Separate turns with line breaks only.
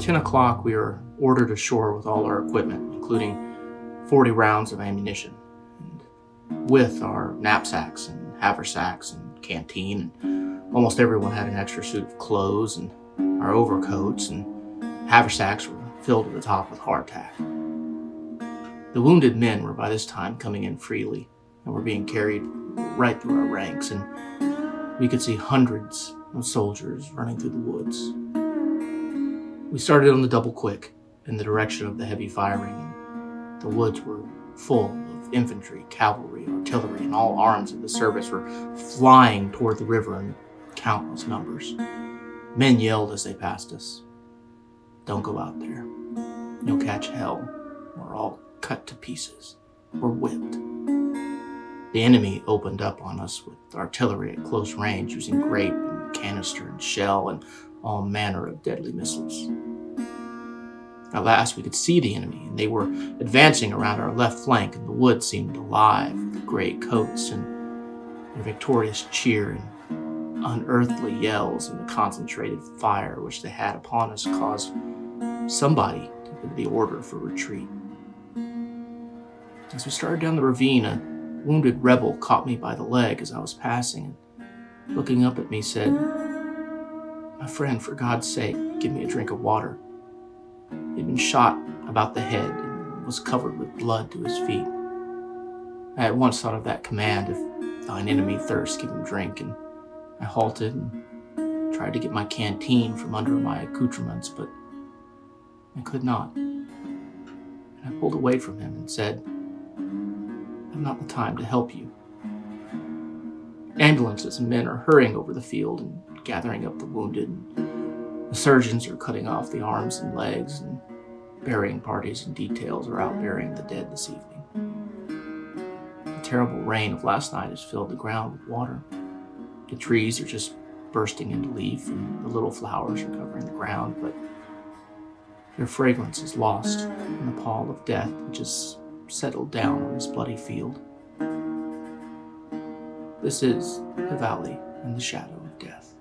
10 o'clock, we were ordered ashore with all our equipment, including 40 rounds of ammunition, and with our knapsacks and haversacks and canteen. And almost everyone had an extra suit of clothes, and our overcoats and haversacks were filled to the top with hardtack. The wounded men were by this time coming in freely and were being carried right through our ranks, and we could see hundreds of soldiers running through the woods. We started on the double quick in the direction of the heavy firing, and the woods were full of infantry, cavalry, artillery, and all arms of the service were flying toward the river in countless numbers. Men yelled as they passed us, "Don't go out there. You'll catch hell. We're all cut to pieces. We're whipped." The enemy opened up on us with artillery at close range, using grape and canister and shell and all manner of deadly missiles. At last we could see the enemy, and they were advancing around our left flank, and the woods seemed alive with the gray coats and their victorious cheer and unearthly yells, and the concentrated fire which they had upon us caused somebody to give the order for retreat. As we started down the ravine, a wounded rebel caught me by the leg as I was passing, and looking up at me said, "My friend, for God's sake, give me a drink of water." He'd been shot about the head and was covered with blood to his feet. I at once thought of that command, "If thine enemy thirst, give him drink," and I halted and tried to get my canteen from under my accoutrements, but I could not. And I pulled away from him and said, "I've not the time to help you. Ambulances and men are hurrying over the field and gathering up the wounded. The surgeons are cutting off the arms and legs, and burying parties and details are out burying the dead this evening. The terrible rain of last night has filled the ground with water. The trees are just bursting into leaf, and the little flowers are covering the ground, but their fragrance is lost in the pall of death which has settled down on this bloody field. This is the valley and the shadow of death."